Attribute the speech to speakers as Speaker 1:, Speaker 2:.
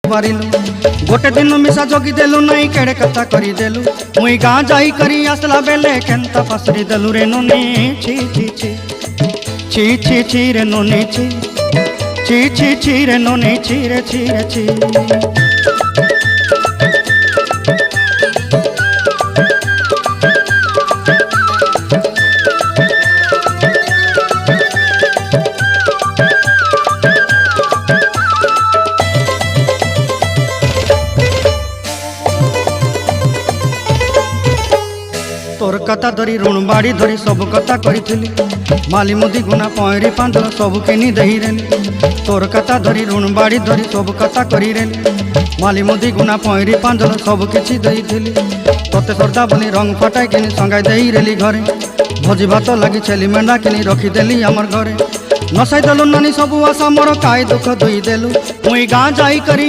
Speaker 1: पारिलु गोटे दिन मिसा जगी देलु नहीं केड़े कथा करी देलु मुई गाँ जाई करी आसला बेले केंता फसरी देलु रे नोनी छी छी छी छी छी छी रे नोनी छी छी छी छी रे नोनी छी रे छी रे छी। तोर कथा धरी ऋण बाड़ी धरी सब कथा करी माली मुदी गुना पहरी पांदल सब किनी दही रेली तोर कथा धरी ऋण बाड़ी धरी सब कथा करी रेली माली मुदी गुना पहरी पांदल सब किछि दही थी तोते सरदा बनी रंग फटाई किनी संगाई दही रेली घरे भोजी भात लगी छेली मेंढा किनी रखीदेली आमर घरे नसाई देलु नानी सब आशा मोर काई दुख दुई देलु मुई गाँ जाई करी